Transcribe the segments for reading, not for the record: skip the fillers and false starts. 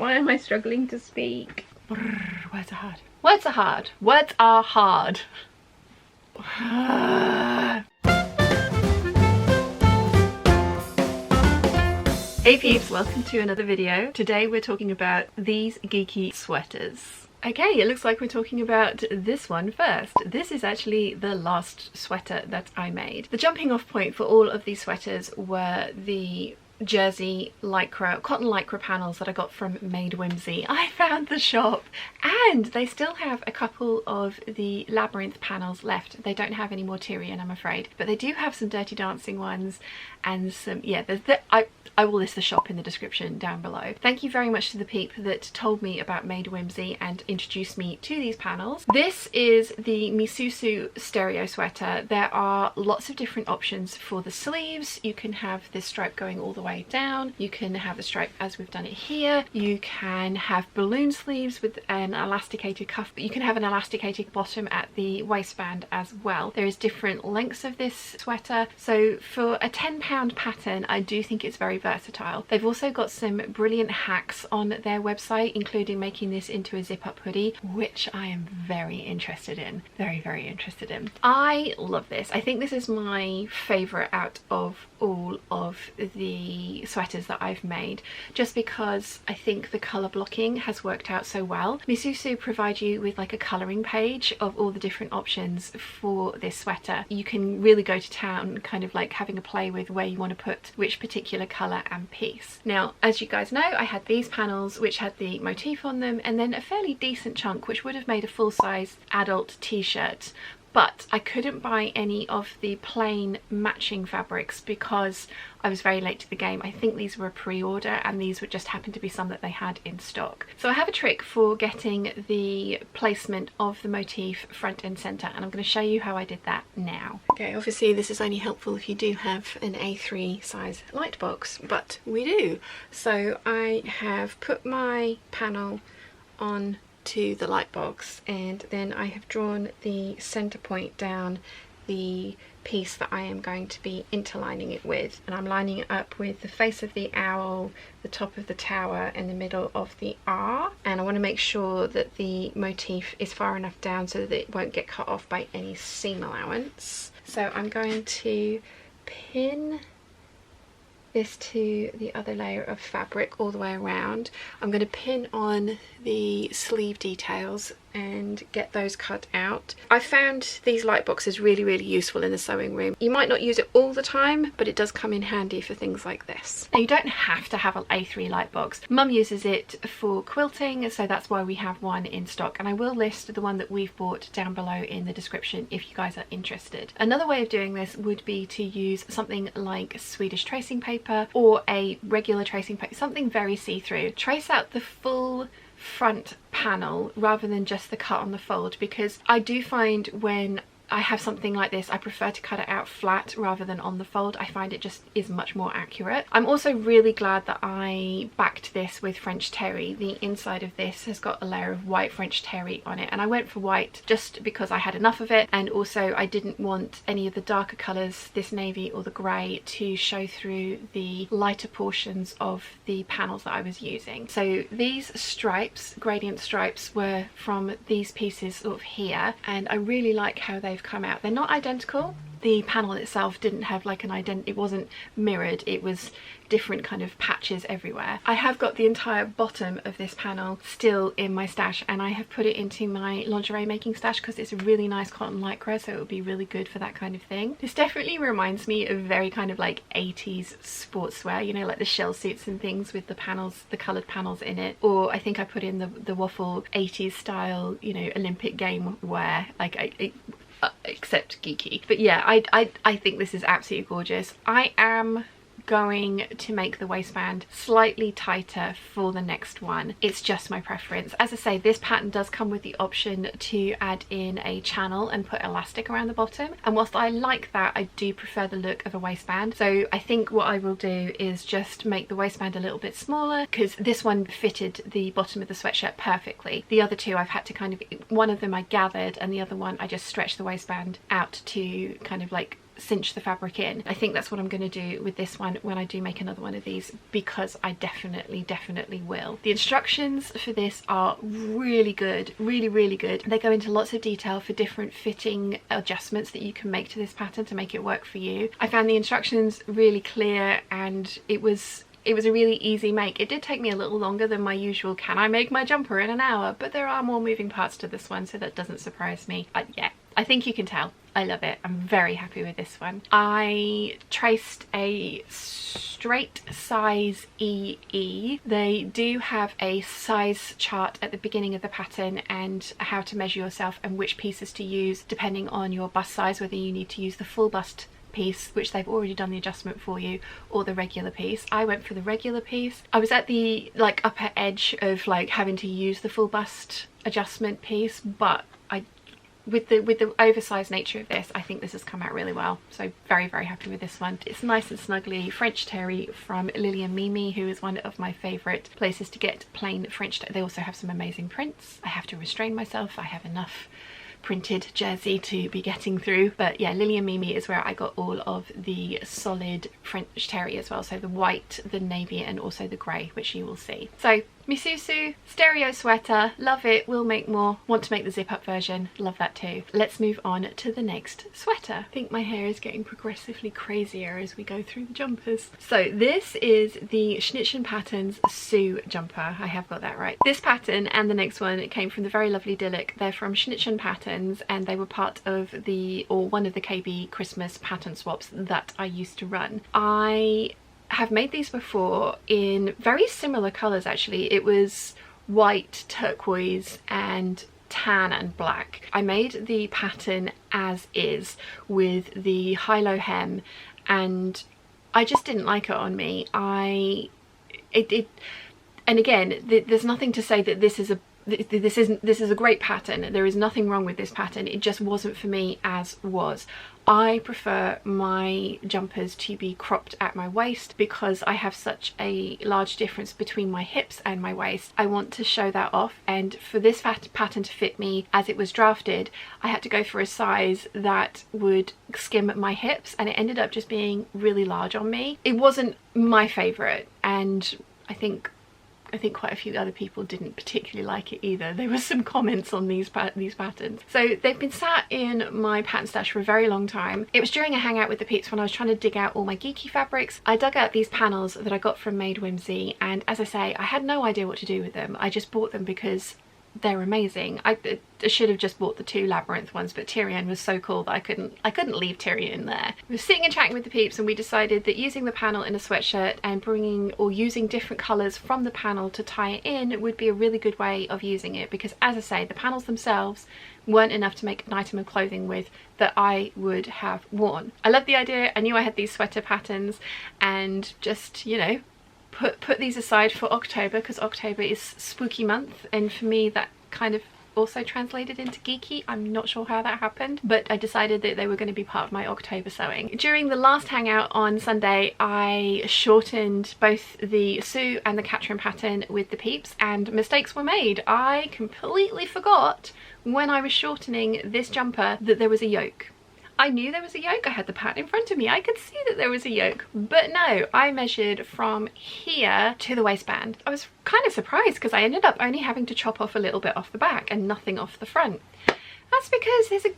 Why am I struggling to speak? Words are hard. Words are hard. Words are hard. Hey peeps, welcome to another video. Today we're talking about these geeky sweaters. Okay, it looks like we're talking about this one first. This is actually the last sweater that I made. The jumping off point for all of these sweaters were the jersey lycra, cotton lycra panels that I got from Made Whimsy. I found the shop and they still have a couple of the labyrinth panels left. They don't have any more Tyrian, I'm afraid, but they do have some Dirty Dancing ones and some, yeah, I will list the shop in the description down below. Thank you very much to the peep that told me about Made Whimsy and introduced me to these panels. This is the Misusu stereo sweater. There are lots of different options for the sleeves. You can have this stripe going all the way down. You can have the stripe as we've done it here. You can have balloon sleeves with an elasticated cuff, but you can have an elasticated bottom at the waistband as well. There is different lengths of this sweater. So for a £10 pattern, I do think it's very versatile. They've also got some brilliant hacks on their website, including making this into a zip-up hoodie, which I am very interested in. Very interested in. I love this. I think this is my favourite out of all of the sweaters that I've made, just because I think the colour blocking has worked out so well. Misusu provide you with like a colouring page of all the different options for this sweater. You can really go to town, kind of like having a play with where you want to put which particular colour and piece. Now, as you guys know, I had these panels which had the motif on them, and then a fairly decent chunk which would have made a full-size adult t-shirt. But I couldn't buy any of the plain matching fabrics because I was very late to the game. I think these were a pre-order and these would just happen to be some that they had in stock. So I have a trick for getting the placement of the motif front and centre, and I'm going to show you how I did that now. Okay, obviously this is only helpful if you do have an A3 size light box, but we do. So I have put my panel on to the light box, and then I have drawn the center point down the piece that I am going to be interlining it with, and I'm lining it up with the face of the owl, the top of the tower, and the middle of the R, and I want to make sure that the motif is far enough down so that it won't get cut off by any seam allowance. So I'm going to pin this to the other layer of fabric all the way around. I'm going to pin on the sleeve details and get those cut out. I found these light boxes really useful in the sewing room. You might not use it all the time, but it does come in handy for things like this. Now, you don't have to have an A3 light box. Mum uses it for quilting, so that's why we have one in stock, and I will list the one that we've bought down below in the description if you guys are interested. Another way of doing this would be to use something like Swedish tracing paper or a regular tracing paper, something very see-through. Trace out the full front panel rather than just the cut on the fold, because I do find when I have something like this, I prefer to cut it out flat rather than on the fold. I find it just is much more accurate. I'm also really glad that I backed this with French terry. The inside of this has got a layer of white French terry on it, and I went for white just because I had enough of it, and also I didn't want any of the darker colours, this navy or the grey, to show through the lighter portions of the panels that I was using. So these stripes, gradient stripes, were from these pieces sort of here, and I really like how they've come out. They're not identical. The panel itself didn't have like it wasn't mirrored, it was different kind of patches everywhere. I have got the entire bottom of this panel still in my stash, and I have put it into my lingerie making stash because it's a really nice cotton lycra, so it would be really good for that kind of thing. This definitely reminds me of very kind of like 80s sportswear, you know, like the shell suits and things with the panels, the coloured panels in it. Or I think I put in the waffle 80s style, you know, Olympic game wear, like except geeky. But yeah, I think this is absolutely gorgeous. I am going to make the waistband slightly tighter for the next one. It's just my preference. As I say, this pattern does come with the option to add in a channel and put elastic around the bottom, and whilst I like that, I do prefer the look of a waistband. So I think what I will do is just make the waistband a little bit smaller, because this one fitted the bottom of the sweatshirt perfectly. The other two I've had to kind of, one of them I gathered and the other one I just stretched the waistband out to kind of like cinch the fabric in. I think that's what I'm going to do with this one when I do make another one of these, because I definitely will. The instructions for this are really good, really good. They go into lots of detail for different fitting adjustments that you can make to this pattern to make it work for you. I found the instructions really clear, and it was a really easy make. It did take me a little longer than my usual, can I make my jumper in an hour? But there are more moving parts to this one, so that doesn't surprise me. Yeah, I think you can tell. I love it. I'm very happy with this one. I traced a straight size EE. They do have a size chart at the beginning of the pattern and how to measure yourself and which pieces to use depending on your bust size, whether you need to use the full bust piece, which they've already done the adjustment for you, or the regular piece. I went for the regular piece. I was at the like upper edge of like having to use the full bust adjustment piece, but with the oversized nature of this, I think this has come out really well. So very happy with this one. It's nice and snuggly French terry from Lily and Mimi, who is one of my favorite places to get plain French. They also have some amazing prints. I have to restrain myself. I have enough printed jersey to be getting through, but yeah, Lily and Mimi is where I got all of the solid French terry as well, so the white, the navy, and also the grey, which you will see. So Misusu stereo sweater, love it, will make more, want to make the zip up version, love that too. Let's move on to the next sweater. I think my hair is getting progressively crazier as we go through the jumpers. So this is the Schnittchen Patterns Sue jumper. I have got that right. This pattern and the next one came from the very lovely Dilek. They're from Schnittchen Patterns, and they were part of the, or one of the KB Christmas pattern swaps that I used to run. I have made these before in very similar colours actually. It was white, turquoise and tan and black. I made the pattern as is with the high-low hem, and I just didn't like it on me. And again, there's nothing to say that this is a great pattern. There is nothing wrong with this pattern. It just wasn't for me as was. I prefer my jumpers to be cropped at my waist because I have such a large difference between my hips and my waist. I want to show that off, and for this pattern to fit me as it was drafted, I had to go for a size that would skim at my hips, and it ended up just being really large on me. It wasn't my favourite, and I think quite a few other people didn't particularly like it either. There were some comments on these patterns. So they've been sat in my pattern stash for a very long time. It was during a hangout with the Peeps when I was trying to dig out all my geeky fabrics. I dug out these panels that I got from Made Whimsy, and as I say, I had no idea what to do with them. I just bought them because they're amazing. I should have just bought the 2 labyrinth ones, but Tyrian was so cool that I couldn't leave Tyrian there. We were sitting and chatting with the Peeps, and we decided that using the panel in a sweatshirt and bringing or using different colours from the panel to tie it in would be a really good way of using it, because as I say, the panels themselves weren't enough to make an item of clothing with that I would have worn. I loved the idea. I knew I had these sweater patterns, and just, you know, put these aside for October, because October is spooky month, and for me that kind of also translated into geeky. I'm not sure how that happened, but I decided that they were going to be part of my October sewing. During the last hangout on Sunday, I shortened both the Sue and the Catrin pattern with the Peeps, and mistakes were made. I completely forgot when I was shortening this jumper that there was a yoke. I knew there was a yoke, I had the pattern in front of me, I could see that there was a yoke, but no, I measured from here to the waistband. I was kind of surprised because I ended up only having to chop off a little bit off the back and nothing off the front. That's because there's a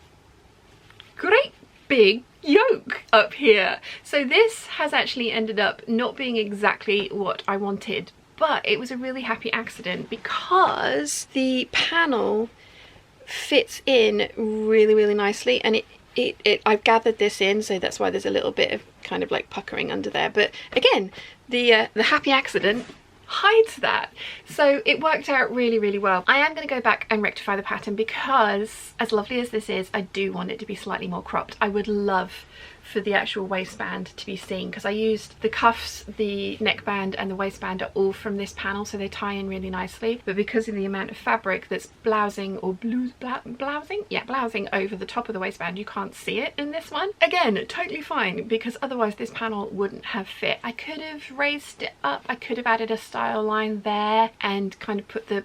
great big yoke up here. So this has actually ended up not being exactly what I wanted, but it was a really happy accident because the panel fits in really nicely, and I've gathered this in, so that's why there's a little bit of kind of like puckering under there. But again, the happy accident hides that, so it worked out really well. I am going to go back and rectify the pattern because, as lovely as this is, I do want it to be slightly more cropped. I would love for the actual waistband to be seen, because I used the cuffs, the neckband and the waistband are all from this panel, so they tie in really nicely, but because of the amount of fabric that's blousing or blousing over the top of the waistband, you can't see it in this one. Again, totally fine, because otherwise this panel wouldn't have fit. I could have raised it up, I could have added a style line there and kind of put the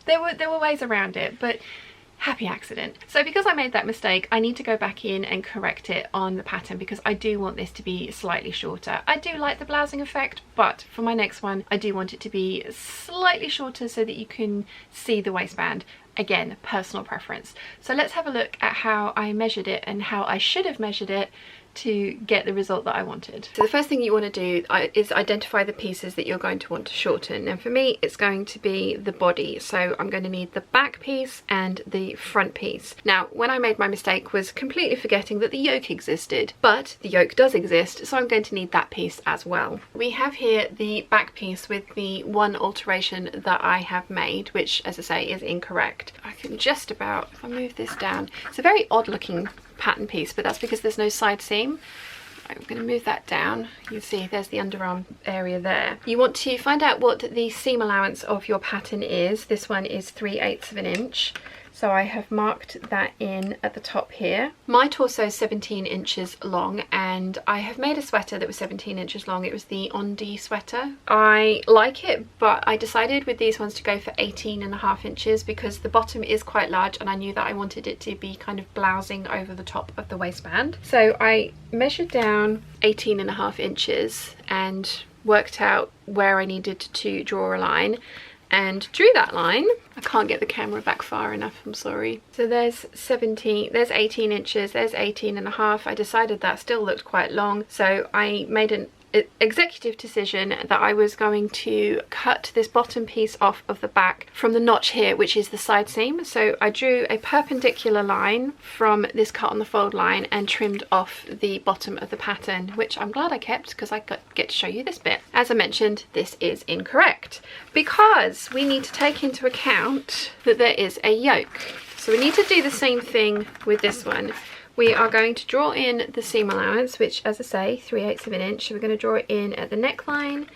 there were ways around it, but happy accident. So because I made that mistake, I need to go back in and correct it on the pattern because I do want this to be slightly shorter. I do like the blousing effect, but for my next one I do want it to be slightly shorter so that you can see the waistband. Again, personal preference. So let's have a look at how I measured it and how I should have measured it to get the result that I wanted. So the first thing you want to do is identify the pieces that you're going to want to shorten, and for me it's going to be the body. So I'm going to need the back piece and the front piece. Now when I made my mistake was completely forgetting that the yoke existed, but the yoke does exist, so I'm going to need that piece as well. We have here the back piece with the one alteration that I have made, which as I say is incorrect. I can just about, if I move this down, it's a very odd looking pattern piece, but that's because there's no side seam. I'm going to move that down. You see there's the underarm area there. You want to find out what the seam allowance of your pattern is. This one is 3/8 of an inch. So I have marked that in at the top here. My torso is 17 inches long, and I have made a sweater that was 17 inches long. It was the Ondi sweater. I like it, but I decided with these ones to go for 18.5 inches because the bottom is quite large and I knew that I wanted it to be kind of blousing over the top of the waistband. So I measured down 18.5 inches and worked out where I needed to draw a line and drew that line. I can't get the camera back far enough, I'm sorry. So there's 18 inches, there's 18.5. I decided that still looked quite long, so I made an executive decision that I was going to cut this bottom piece off of the back from the notch here, which is the side seam. So I drew a perpendicular line from this cut on the fold line and trimmed off the bottom of the pattern, which I'm glad I kept because I get to show you this bit. As I mentioned, this is incorrect because we need to take into account that there is a yoke. So we need to do the same thing with this one. We are going to draw in the seam allowance, which as I say, 3/8 of an inch. So we're going to draw it in at the neckline,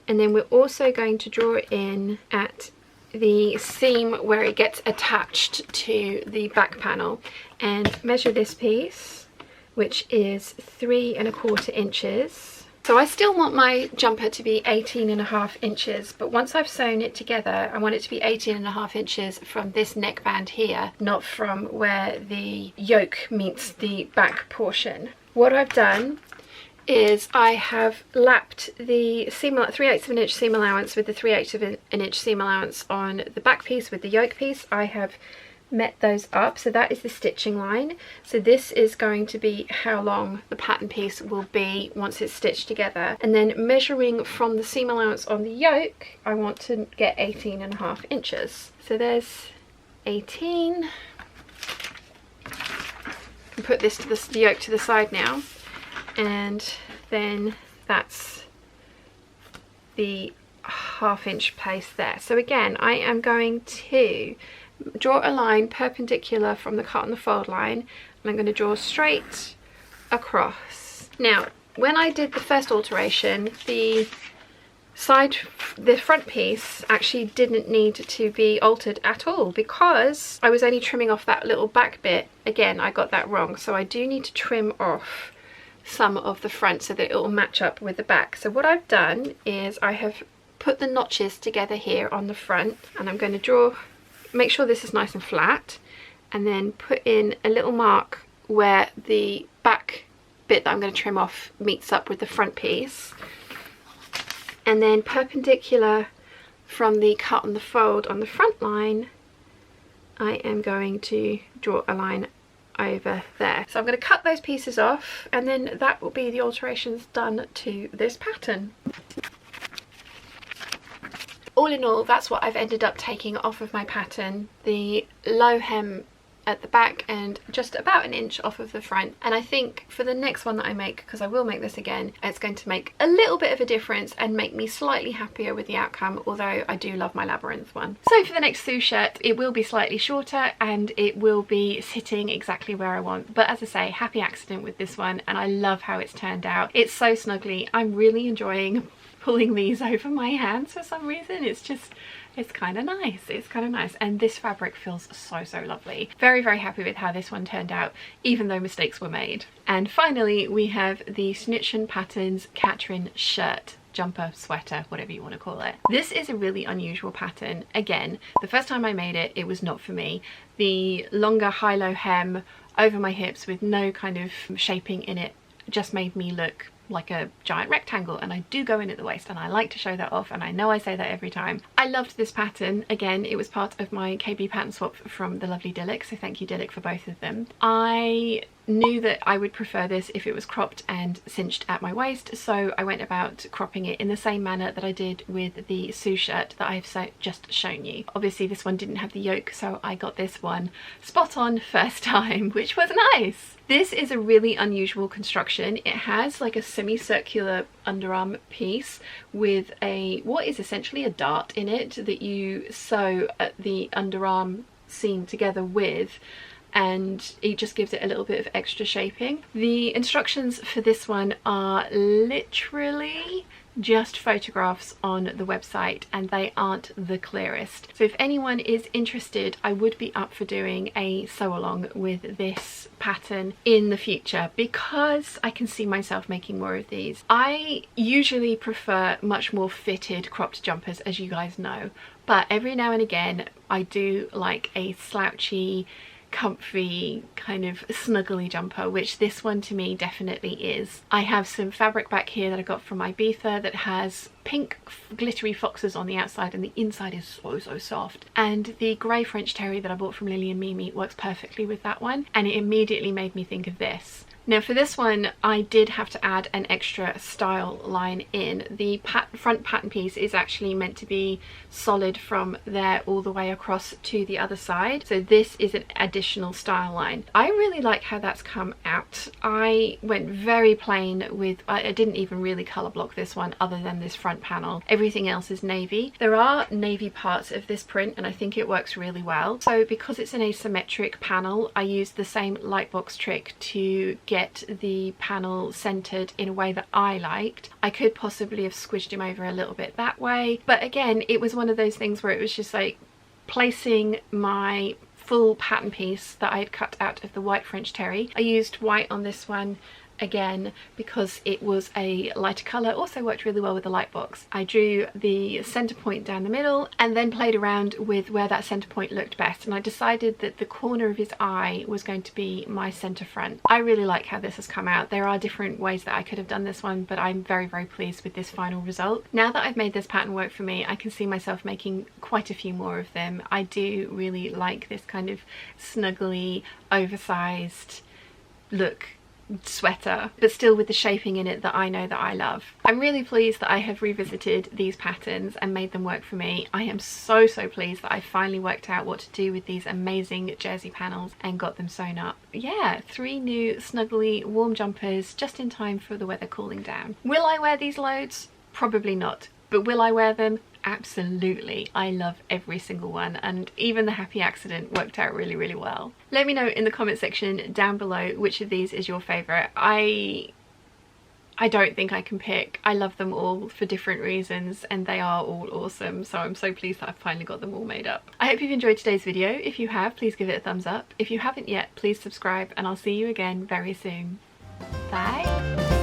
and then we're also going to draw it in at the seam where it gets attached to the back panel, and measure this piece, which is 3¼ inches. So I still want my jumper to be 18.5 inches, but once I've sewn it together, I want it to be 18.5 inches from this neckband here, not from where the yoke meets the back portion. What I've done is I have lapped the 3/8 of an inch seam allowance with the 3/8 of an inch seam allowance on the back piece with the yoke piece. I have met those up, so that is the stitching line. So this is going to be how long the pattern piece will be once it's stitched together, and then measuring from the seam allowance on the yoke, I want to get 18.5 inches. So there's 18. And put this to the yoke to the side now, and then that's the ½ inch place there. So again, I am going to draw a line perpendicular from the cut on the fold line, and I'm going to draw straight across. Now when I did the first alteration, the front piece actually didn't need to be altered at all because I was only trimming off that little back bit. Again, I got that wrong, so I do need to trim off some of the front so that it will match up with the back. So what I've done is I have put the notches together here on the front, and I'm going to make sure this is nice and flat, and then put in a little mark where the back bit that I'm going to trim off meets up with the front piece, and then perpendicular from the cut on the fold on the front line, I am going to draw a line over there. So I'm going to cut those pieces off, and then that will be the alterations done to this pattern. All in all, that's what I've ended up taking off of my pattern. The low hem at the back and just about an inch off of the front. And I think for the next one that I make, because I will make this again, it's going to make a little bit of a difference and make me slightly happier with the outcome, although I do love my labyrinth one. So for the next Sue shirt, it will be slightly shorter and it will be sitting exactly where I want. But as I say, happy accident with this one, and I love how it's turned out. It's so snuggly. I'm really enjoying pulling these over my hands for some reason. It's kind of nice. It's kind of nice, and this fabric feels so lovely. Very happy with how this one turned out, even though mistakes were made. And finally we have the Schnittchen Patterns Catrin shirt. jumper, sweater, whatever you want to call it. This is a really unusual pattern. Again, the first time I made it, it was not for me. The longer high-low hem over my hips with no kind of shaping in it just made me look like a giant rectangle, and I do go in at the waist, and I like to show that off, and I know I say that every time. I loved this pattern. Again, it was part of my KB pattern swap from the lovely Dilek, so thank you Dilek for both of them. I knew that I would prefer this if it was cropped and cinched at my waist, so I went about cropping it in the same manner that I did with the Sue shirt that I've just shown you. Obviously this one didn't have the yoke, so I got this one spot on first time, which was nice. This is a really unusual construction. It has like a semicircular underarm piece with what is essentially a dart in it that you sew at the underarm seam together with, and it just gives it a little bit of extra shaping. The instructions for this one are literally just photographs on the website, and they aren't the clearest. So if anyone is interested, I would be up for doing a sew along with this pattern in the future, because I can see myself making more of these. I usually prefer much more fitted cropped jumpers, as you guys know, but every now and again I do like a slouchy, comfy kind of snuggly jumper, which this one to me definitely is. I have some fabric back here that I got from Ibiza that has pink glittery foxes on the outside, and the inside is so soft, and the grey French terry that I bought from Lily and Mimi works perfectly with that one, and it immediately made me think of this. Now for this one I did have to add an extra style line in. The front pattern piece is actually meant to be solid from there all the way across to the other side, so this is an additional style line. I really like how that's come out. I went very plain with, I didn't even really colour block this one other than this front panel. Everything else is navy. There are navy parts of this print and I think it works really well. So because it's an asymmetric panel, I used the same lightbox trick to get the panel centered in a way that I liked. I could possibly have squished him over a little bit that way, but again, it was one of those things where it was just like placing my full pattern piece that I had cut out of the white French terry. I used white on this one again because it was a lighter colour, also worked really well with the light box. I drew the centre point down the middle and then played around with where that centre point looked best, and I decided that the corner of his eye was going to be my centre front. I really like how this has come out. There are different ways that I could have done this one, but I'm very pleased with this final result. Now that I've made this pattern work for me, I can see myself making quite a few more of them. I do really like this kind of snuggly, oversized look sweater, but still with the shaping in it that I know that I love. I'm really pleased that I have revisited these patterns and made them work for me. I am so pleased that I finally worked out what to do with these amazing jersey panels and got them sewn up. Yeah, 3 new snuggly warm jumpers just in time for the weather cooling down. Will I wear these loads? Probably not, but will I wear them? Absolutely. I love every single one, and even the happy accident worked out really well. Let me know in the comment section down below which of these is your favourite. I don't think I can pick. I love them all for different reasons and they are all awesome, so I'm so pleased that I've finally got them all made up. I hope you've enjoyed today's video. If you have, please give it a thumbs up. If you haven't yet, please subscribe, and I'll see you again very soon. Bye!